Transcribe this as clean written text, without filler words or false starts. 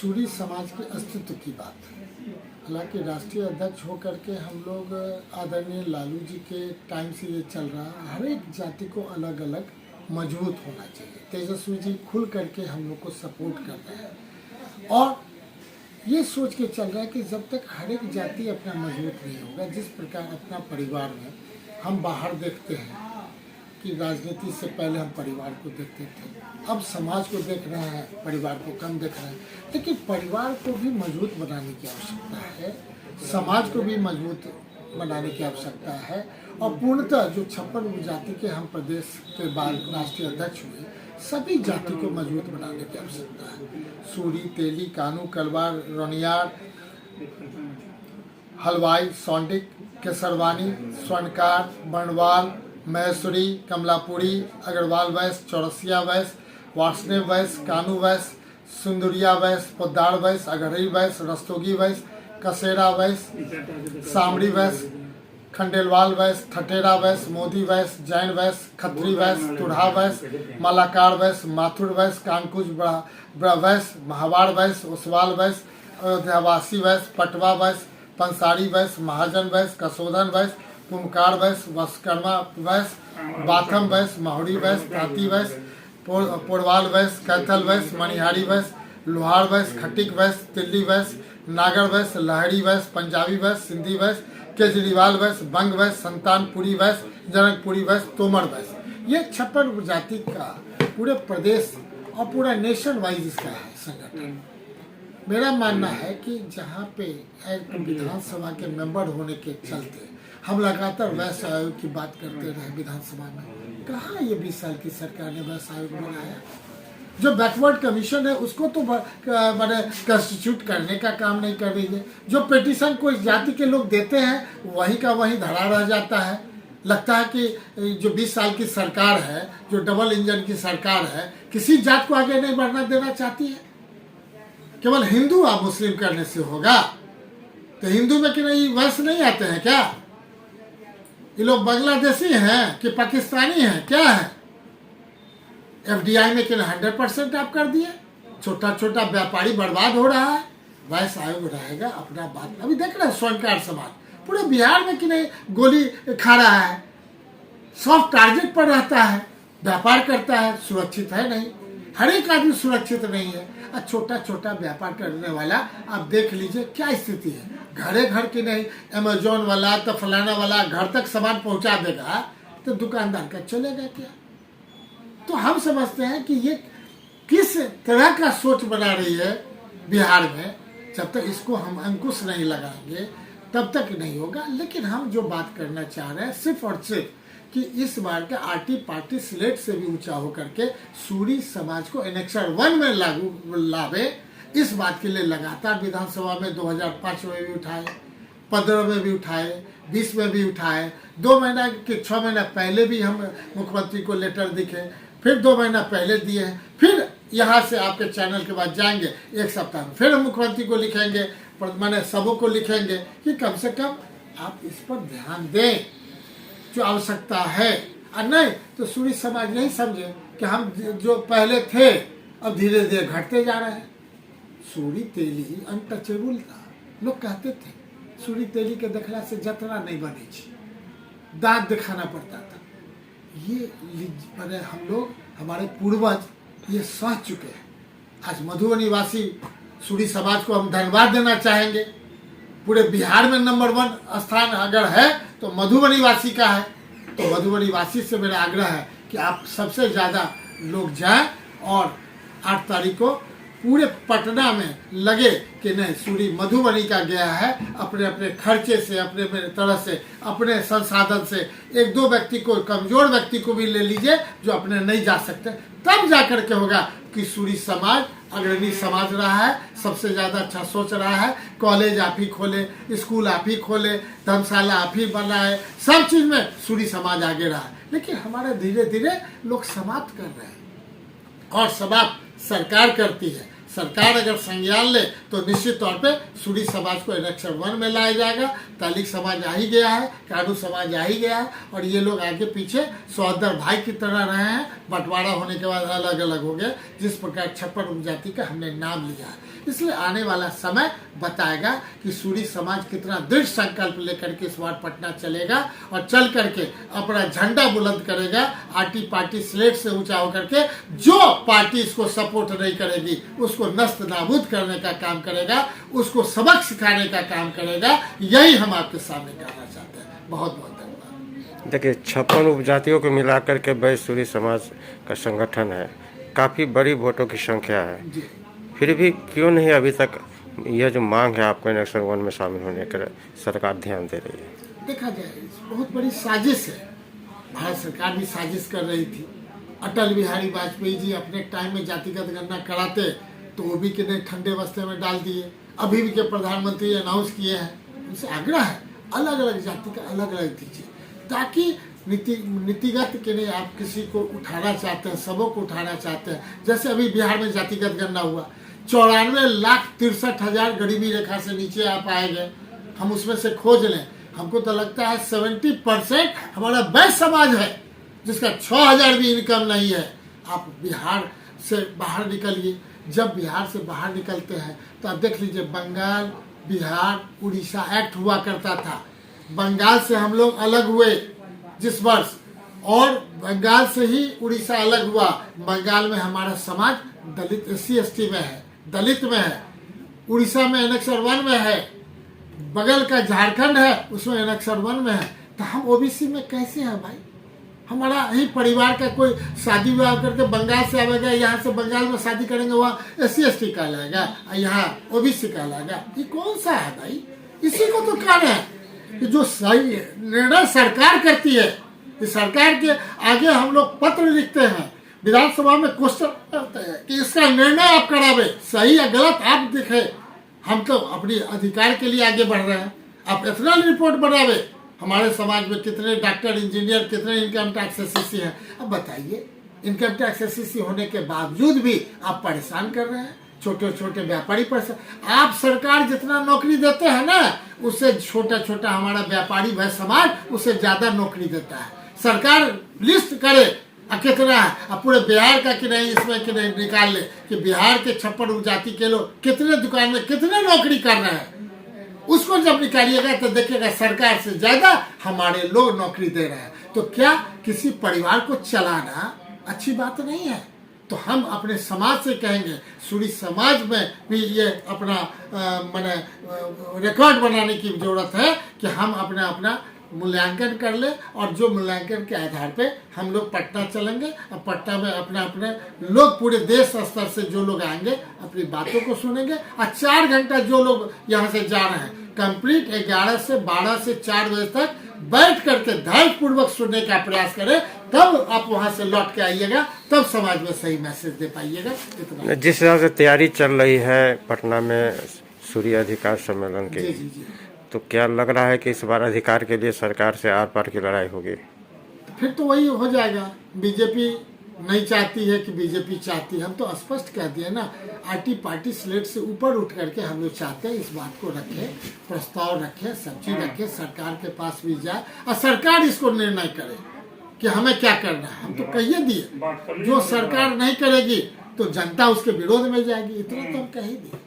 सूरी समाज के अस्तित्व की बात। हालांकि राष्ट्रीय अध्यक्ष होकर के हम लोग आदरणीय लालू जी के टाइम से ये चल रहा है, हर एक जाति को अलग अलग मजबूत होना चाहिए। तेजस्वी जी खुल करके हम लोग को सपोर्ट कर रहे हैं और ये सोच के चल रहा है कि जब तक हर एक जाति अपना मजबूत नहीं होगा, जिस प्रकार अपना परिवार में हम बाहर देखते हैं कि राजनीति से पहले हम परिवार को देखते थे, अब समाज को देख रहे हैं, परिवार को कम देख रहे हैं। लेकिन परिवार को भी मजबूत बनाने की आवश्यकता है, समाज को भी मजबूत बनाने की आवश्यकता है और पूर्णतः जो 56 जाति के हम प्रदेश के बाद राष्ट्रीय अध्यक्ष हुए, सभी जाति को मजबूत बनाने की आवश्यकता है। सूरी, तेली, कानू, कलवार, रोनियार, हलवाई, सौंडिक, केसरवानी, स्वर्णकार, बर्णवाल, महेश्वरी, कमलापुरी, अग्रवाल वैश्य, चौरसिया वैश्य, वार्ष्णेय वैश्य, कानू वैश्य, सुंदरिया वैश्य, पोद्दार वैश्य, अगरई वैश्य, रस्तोगी वैश्य, कसेरा वैश्य, सामड़ी वैश्य, खंडेलवाल वैश्य, ठटेरा वैश्य, मोदी वैश्य, जैन वैश्य, खत्री वैश्य, तुढ़ा वैश्य, मालाकार वैश्य, माथुर वैश्य, कानकुज वैश्य, महावाड़ वैश्य, ओसवाल वैश्य, अयोध्यावासी वैश्य, पटवा वैश्य, पंसारी वैश्य, महाजन वैश्य, कसोधन वैश्य, कुमकार वैश्य, वस्कर्मा वैश्य, बाथम वैश्य, माहुड़ी वैश्य, तांती वैश्य, पोड़वाल वैश्य, कैथल वैश्य, मणिहारी वैश्य, लोहार वैश्य, खटिक वैश्य, तिल्ली वैश्य, नागर वैश्य, लहड़ी वैश्य, पंजाबी वैश्य, सिंधी वैश्य, केजरीवाल वैश्य, बंग वैश्य, संतानपुरी वैश्य, जनकपुरी वैश्य, तोमर वैश्य। ये 56 जाति का पूरे प्रदेश और पूरा नेशन वाइज इसका है संगठन। मेरा मानना है कि जहाँ पे विधानसभा के मेंबर होने के चलते हम लगातार वैश्य आयोग की बात करते रहे विधानसभा में, कहाँ ये 20 साल की सरकार ने वैश्य आयोग बनाया? जो बैकवर्ड कमीशन है उसको तो मैंने कंस्टिट्यूट करने का काम नहीं कर रही है। जो पिटीशन कोई जाति के लोग देते हैं वहीं का वहीं धरा रह जाता है। लगता है कि जो 20 साल की सरकार है, जो डबल इंजन की सरकार है, किसी जात को आगे नहीं बढ़ना देना चाहती है। केवल हिंदू और मुस्लिम करने से होगा? तो हिंदू में कि नहीं वैश्य नहीं आते हैं क्या? ये लोग बांग्लादेशी हैं कि पाकिस्तानी हैं, क्या है? FDI में कि 100% आप कर दिए। छोटा छोटा व्यापारी बर्बाद हो रहा है। वैश्य आयोग रहेगा अपना बात। अभी देख रहे हैं स्वर्णकार समाज पूरे बिहार में कि नहीं गोली खा रहा है, सॉफ्ट टारगेट पर रहता है, व्यापार करता है, सुरक्षित है नहीं। हर एक आदमी सुरक्षित नहीं है। छोटा छोटा व्यापार करने वाला आप देख लीजिए क्या स्थिति है। घरे घर की नहीं, अमेजोन वाला तो फलाना वाला घर तक सामान पहुंचा देगा तो दुकानदार का चलेगा क्या? तो हम समझते हैं कि ये किस तरह का सोच बना रही है बिहार में। जब तक इसको हम अंकुश नहीं लगाएंगे तब तक नहीं होगा। लेकिन हम जो बात करना चाह रहे हैं सिर्फ और सिर्फ कि इस बार का आरटी पार्टी स्लेट से भी ऊंचा होकर के सूरी समाज को एनेक्सर 1 में लागू लावे, इस बात के लिए लगातार विधानसभा में 2005 में भी उठाए, 15 में भी उठाए, 20 में भी उठाए। 2 महीना के 6 महीना पहले भी हम मुख्यमंत्री को लेटर दिखे, फिर 2 महीना पहले दिए हैं, फिर यहाँ से आपके चैनल के बाद जाएंगे 1 सप्ताह में फिर हम मुख्यमंत्री को लिखेंगे, मैंने सबों को लिखेंगे कि कम से कम आप इस पर ध्यान दें जो आवश्यकता है। और नहीं तो सूरी समाज नहीं समझे कि हम जो पहले थे अब धीरे धीरे घटते जा रहे हैं। सूरी तेली अनटचेबल था, लोग कहते थे सूरी तेली के देखला से जतरा नहीं बने, दांत दिखाना पड़ता था। ये हम लोग हमारे पूर्वज ये सह चुके हैं। आज मधुबनी वासी सूरी समाज को हम धन्यवाद देना चाहेंगे। पूरे बिहार में नंबर 1 स्थान अगर है तो मधुबनी वासी का है। तो मधुबनी वासी से मेरा आग्रह है कि आप सबसे ज़्यादा लोग जाएं और 8 तारीख को पूरे पटना में लगे कि नहीं सूरी मधुबनी का गया है। अपने अपने खर्चे से, अपने तरह से, अपने संसाधन से 1-2 व्यक्ति को, कमज़ोर व्यक्ति को भी ले लीजिए जो अपने नहीं जा सकते, तब जा कर के होगा कि सूरी समाज अग्रणी समाज रहा है, सबसे ज़्यादा अच्छा सोच रहा है। कॉलेज आप ही खोले, स्कूल आप ही खोले, धर्मशाला आप ही बनाए, सब चीज़ में सूरी समाज आगे रहा है। लेकिन हमारे धीरे धीरे लोग समाप्त कर रहे हैं और समाप्त सरकार करती है। सरकार अगर संज्ञान ले तो निश्चित तौर पे सूरी समाज को एनेक्सर 1 में लाया जाएगा। तालिक समाज आ ही गया है, कानू समाज आ ही गया है और ये लोग आगे पीछे सहोदर भाई की तरह रहे हैं। बंटवारा होने के बाद अलग अलग हो गए, जिस प्रकार 56 उपजाति का हमने नाम लिया है। इसलिए आने वाला समय बताएगा कि सूरी समाज कितना दृढ़ संकल्प लेकर के इस बार पटना चलेगा और चल करके अपना झंडा बुलंद करेगा। आटी पार्टी स्लेट से ऊंचा होकर के जो पार्टी इसको सपोर्ट नहीं करेगी उसको नस्त नाबूद करने का काम करेगा, उसको सबक सिखाने का काम करेगा। यही हम आपके सामने कहना चाहते हैं। बहुत बहुत धन्यवाद। देखिए 56 उपजातियों को मिलाकर के वैश्य सूरी समाज का संगठन है, काफ़ी बड़ी वोटों की संख्या है। जी, फिर भी क्यों नहीं अभी तक यह जो मांग है आपको इलेक्शन 1 में शामिल होने का सरकार ध्यान दे रही है? देखा जाए बहुत बड़ी साजिश है। भारत सरकार भी साजिश कर रही थी। अटल बिहारी वाजपेयी जी अपने टाइम में जातिगत गणना कराते तो वो भी कितने ठंडे बस्ते में डाल दिए। अभी भी के प्रधानमंत्री अनाउंस किए हैं, उनसे आग्रह है अलग अलग जाति का अलग अलग दीजिए, ताकि नीतिगत के लिए आप किसी को उठाना चाहते हैं, सबों को उठाना चाहते हैं। जैसे अभी बिहार में जातिगत गणना हुआ, 94,63,000 गरीबी रेखा से नीचे आप आएंगे। हम उसमें से खोज लें, हमको तो लगता है 70% हमारा वैश्य समाज है जिसका 6,000 भी इनकम नहीं है। आप बिहार से बाहर निकलिए। जब बिहार से बाहर निकलते हैं तो आप देख लीजिए, बंगाल, बिहार, उड़ीसा एक्ट हुआ करता था। बंगाल से हम लोग अलग हुए जिस वर्ष, और बंगाल से ही उड़ीसा अलग हुआ। बंगाल में हमारा समाज दलित SC/ST में है, दलित में है। उड़ीसा में एनेक्सर 1 में है। बगल का झारखंड है, उसमें एनेक्सर 1 में है। तो हम OBC में कैसे हैं भाई? हमारा ही परिवार का कोई शादी विवाह करके बंगाल से आवेगा, यहाँ से बंगाल में शादी करेंगे, वहाँ SC/ST कहलाएगा और यहाँ OBC कहलाएगा। ये कौन सा है भाई? इसी को तो कारण है कि जो सही निर्णय सरकार करती है, इस सरकार के आगे हम लोग पत्र लिखते हैं, विधानसभा में क्वेश्चन करते हैं कि इसका निर्णय आप करावे, सही या गलत आप दिखे। हम तो अपनी अधिकार के लिए आगे बढ़ रहे हैं। आप इतना रिपोर्ट बनावे। हमारे समाज में कितने डॉक्टर, इंजीनियर, कितने इनकम टैक्स SCC हैं। अब बताइए, इनकम टैक्स SCC होने के बावजूद भी आप परेशान कर रहे हैं छोटे छोटे व्यापारी पर। आप सरकार जितना नौकरी देते हैं ना, उससे छोटा छोटा हमारा व्यापारी वह समाज उससे ज्यादा नौकरी देता है। सरकार लिस्ट करे कितना है, अब पूरे बिहार का कि नहीं, इसमें कि नहीं निकाल ले कि बिहार के 56 उपजाति के लोग कितने दुकान में कितने नौकरी कर रहे हैं। उसको जब निकालिएगा तो देखिएगा सरकार से ज्यादा हमारे लोग नौकरी दे रहे हैं। तो क्या किसी परिवार को चलाना अच्छी बात नहीं है? तो हम अपने समाज से कहेंगे, सूरी समाज में भी ये अपना माने रिकॉर्ड बनाने की जरूरत है कि हम अपना मूल्यांकन कर ले, और जो मूल्यांकन के आधार पे हम लोग पटना चलेंगे और पटना में अपने लोग पूरे देश स्तर से जो लोग आएंगे अपनी बातों को सुनेंगे। और 4 घंटा जो लोग यहाँ से जा रहे हैं कंप्लीट 11 से 12 से 4 बजे तक बैठ करके धैर्यपूर्वक सुनने का प्रयास करें, तब आप वहाँ से लौट के आइएगा, तब समाज में सही मैसेज दे पाइएगा। इतना जिस तरह से तैयारी चल रही है पटना में सूरी अधिकार सम्मेलन की, जी जी जी, तो क्या लग रहा है कि इस बार अधिकार के लिए सरकार से आर पार की लड़ाई होगी? फिर तो वही हो जाएगा। बीजेपी नहीं चाहती है कि बीजेपी चाहती है, हम तो स्पष्ट कह दिए ना। आटी पार्टी स्लेट से ऊपर उठ करके हम लोग चाहते हैं इस बात को रखें, प्रस्ताव रखें, सब चीज रखें, सरकार के पास भी जाए और सरकार इसको निर्णय करे कि हमें क्या करना है। हम तो कहिए दिए, जो सरकार नहीं करेगी तो जनता उसके विरोध में जाएगी, इतना तो हम कह ही दिए।